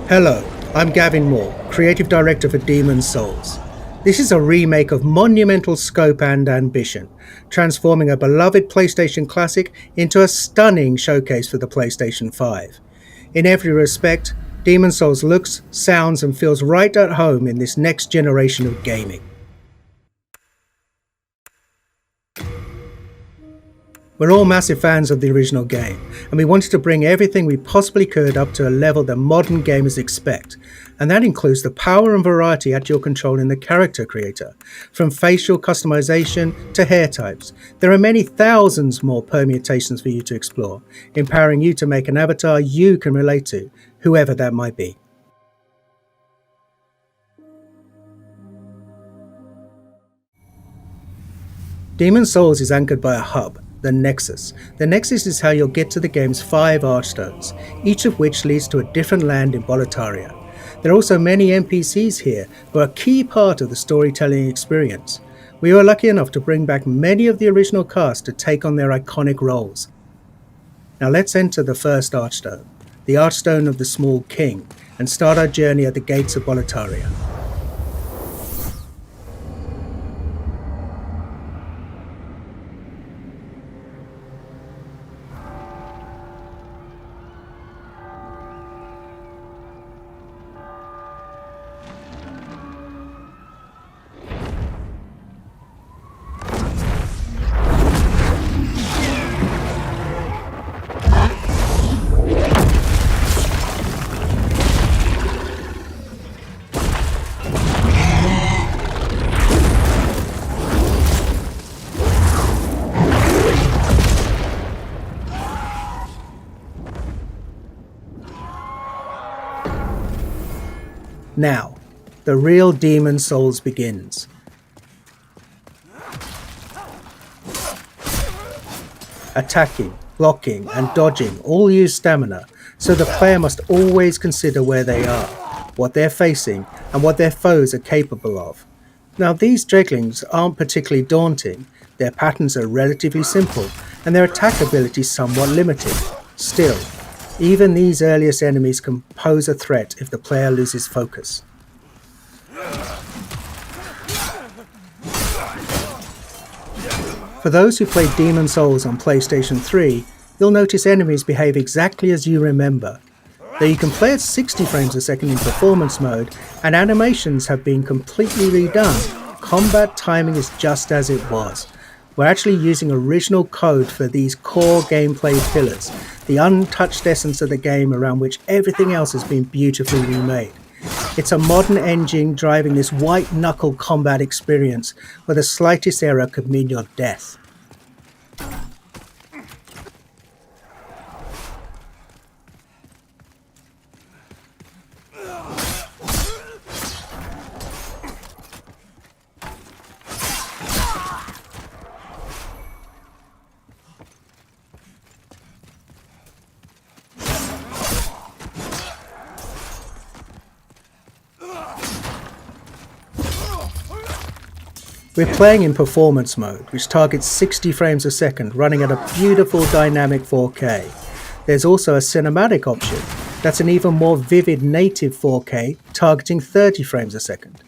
Hello, I'm Gavin Moore, Creative Director for Demon's Souls. This is a remake of monumental scope and ambition, transforming a beloved PlayStation classic into a stunning showcase for the PlayStation 5. In every respect, Demon's Souls looks, sounds and feels right at home in this next generation of gaming. We're all massive fans of the original game, and we wanted to bring everything we possibly could up to a level that modern gamers expect, and that includes the power and variety at your control in the character creator, from facial customization to hair types. There are many thousands more permutations for you to explore, empowering you to make an avatar you can relate to, whoever that might be. Demon's Souls is anchored by a hub, the Nexus. The Nexus is how you'll get to the game's 5 archstones, each of which leads to a different land in Latria. There are also many NPCs here who are a key part of the storytelling experience. We were lucky enough to bring back many of the original cast to take on their iconic roles. Now let's enter the first archstone, the Archstone of the Small King, and start our journey at the gates of Latria. Now, the real Demon's Souls begins. Attacking, blocking and dodging all use stamina, so the player must always consider where they are, what they're facing and what their foes are capable of. Now these dreglings aren't particularly daunting, their patterns are relatively simple and their attack ability somewhat limited. Still, even these earliest enemies can pose a threat if the player loses focus. For those who played Demon's Souls on PlayStation 3, you'll notice enemies behave exactly as you remember. Though you can play at 60 frames a second in performance mode, and animations have been completely redone, combat timing is just as it was. We're actually using original code for these core gameplay pillars, the untouched essence of the game around which everything else has been beautifully remade. It's a modern engine driving this white-knuckle combat experience where the slightest error could mean your death. We're playing in performance mode, which targets 60 frames a second, running at a beautiful dynamic 4K. There's also a cinematic option that's an even more vivid native 4K, targeting 30 frames a second.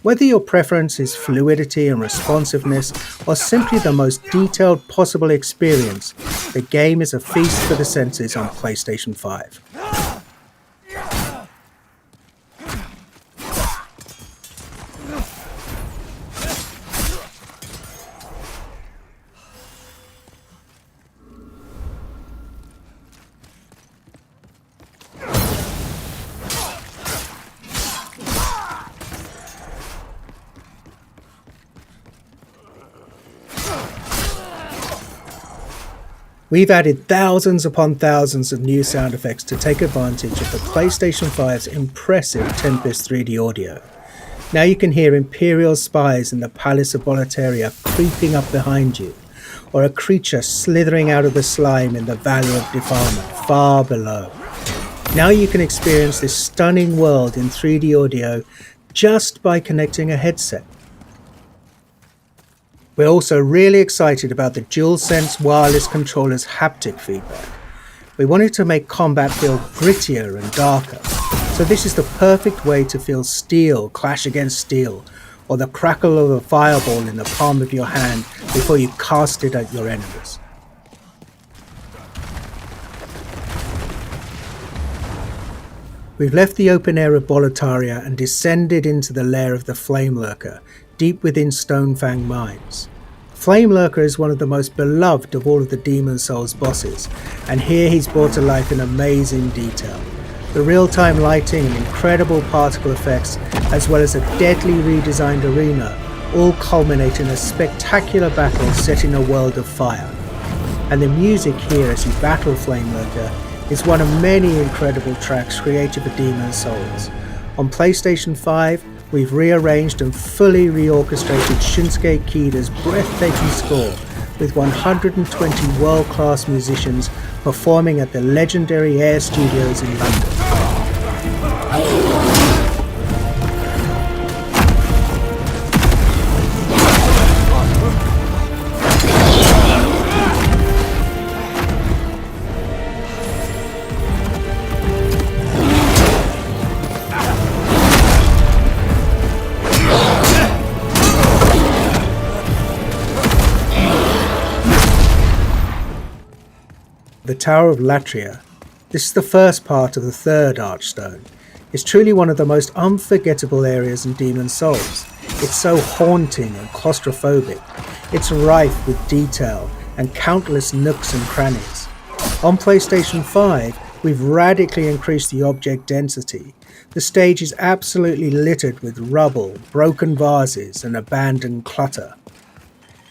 Whether your preference is fluidity and responsiveness, or simply the most detailed possible experience, the game is a feast for the senses on PlayStation 5. We've added thousands upon thousands of new sound effects to take advantage of the PlayStation 5's impressive Tempest 3D audio. Now you can hear Imperial spies in the Palace of Latria creeping up behind you, or a creature slithering out of the slime in the Valley of Defilement far below. Now you can experience this stunning world in 3D audio just by connecting a headset. We're also really excited about the DualSense wireless controller's haptic feedback. We wanted to make combat feel grittier and darker. So this is the perfect way to feel steel clash against steel, or the crackle of a fireball in the palm of your hand before you cast it at your enemies. We've left the open air of Latria and descended into the lair of the Flame Lurker, deep within Stonefang Mines. Flame Lurker is one of the most beloved of all of the Demon Souls bosses, and here he's brought to life in amazing detail. The real-time lighting and incredible particle effects, as well as a deadly redesigned arena, all culminate in a spectacular battle set in a world of fire. And the music here as you battle Flame Lurker is one of many incredible tracks created for Demon Souls. On PlayStation 5, we've rearranged and fully reorchestrated Shunsuke Kida's breathtaking score with 120 world-class musicians performing at the legendary Air Studios in London. The Tower of Latria. This is the first part of the third Archstone. It's truly one of the most unforgettable areas in Demon Souls. It's so haunting and claustrophobic. It's rife with detail and countless nooks and crannies. On PlayStation 5, we've radically increased the object density. The stage is absolutely littered with rubble, broken vases, and abandoned clutter.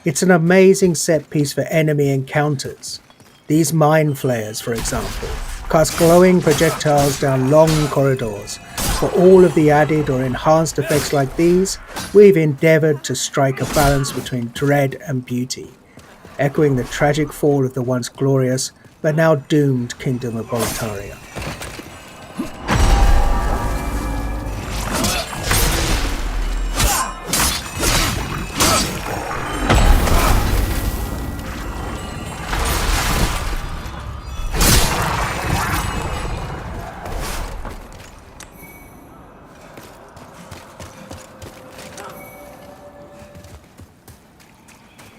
It's an amazing set piece for enemy encounters. These mine flares, for example, cast glowing projectiles down long corridors. For all of the added or enhanced effects like these, we've endeavoured to strike a balance between dread and beauty, echoing the tragic fall of the once glorious but now doomed Kingdom of Latria.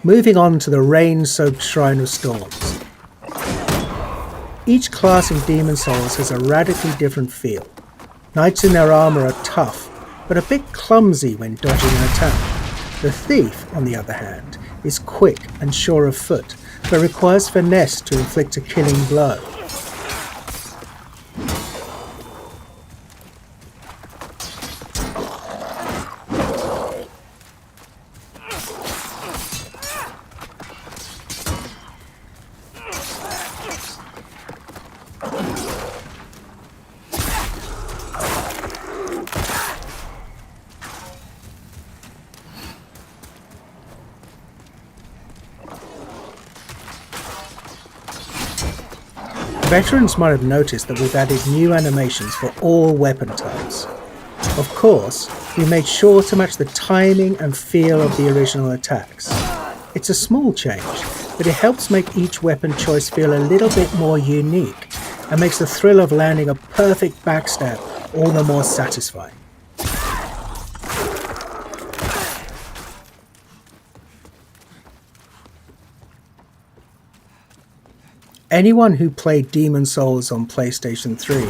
Moving on to the rain-soaked Shrine of Storms. Each class in Demon Souls has a radically different feel. Knights in their armour are tough, but a bit clumsy when dodging an attack. The Thief, on the other hand, is quick and sure of foot, but requires finesse to inflict a killing blow. Veterans might have noticed that we've added new animations for all weapon types. Of course, we made sure to match the timing and feel of the original attacks. It's a small change, but it helps make each weapon choice feel a little bit more unique and makes the thrill of landing a perfect backstab all the more satisfying. Anyone who played Demon Souls on PlayStation 3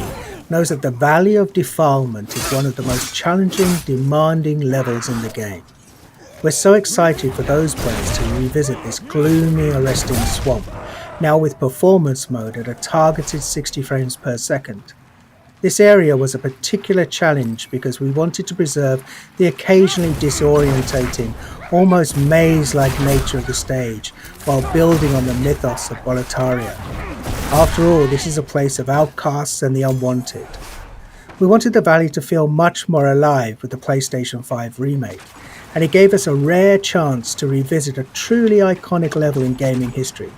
knows that the Valley of Defilement is one of the most challenging, demanding levels in the game. We're so excited for those players to revisit this gloomy, arresting swamp, now with performance mode at a targeted 60 frames per second. This area was a particular challenge because we wanted to preserve the occasionally disorientating, almost maze-like nature of the stage while building on the mythos of Latria. After all, this is a place of outcasts and the unwanted. We wanted the valley to feel much more alive with the PlayStation 5 remake, and it gave us a rare chance to revisit a truly iconic level in gaming history.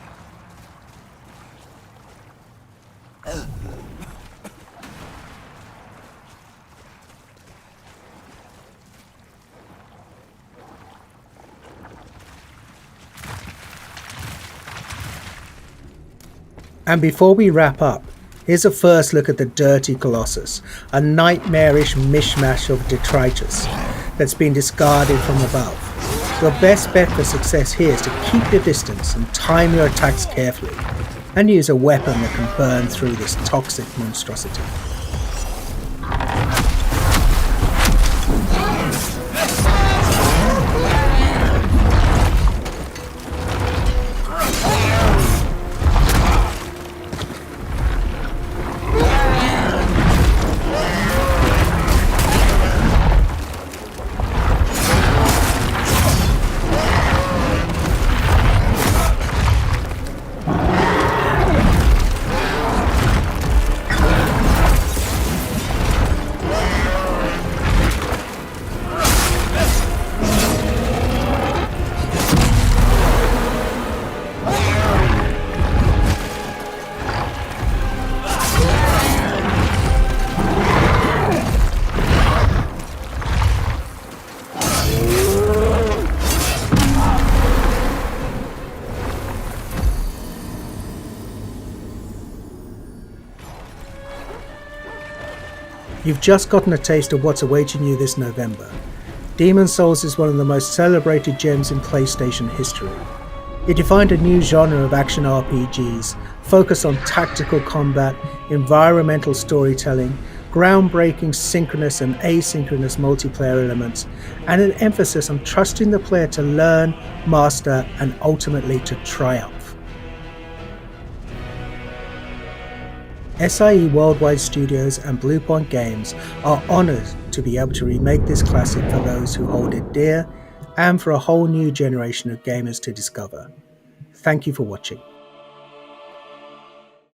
And before we wrap up, Here's a first look at the Dirty Colossus, a nightmarish mishmash of detritus that's been discarded from above. Your best bet for success here is to keep your distance and time your attacks carefully, and use a weapon that can burn through this toxic monstrosity. You've just gotten a taste of what's awaiting you this November. Demon's Souls is one of the most celebrated gems in PlayStation history. It defined a new genre of action RPGs, focused on tactical combat, environmental storytelling, groundbreaking synchronous and asynchronous multiplayer elements, and an emphasis on trusting the player to learn, master, and ultimately to triumph. SIE Worldwide Studios and Bluepoint Games are honoured to be able to remake this classic for those who hold it dear, and for a whole new generation of gamers to discover. Thank you for watching.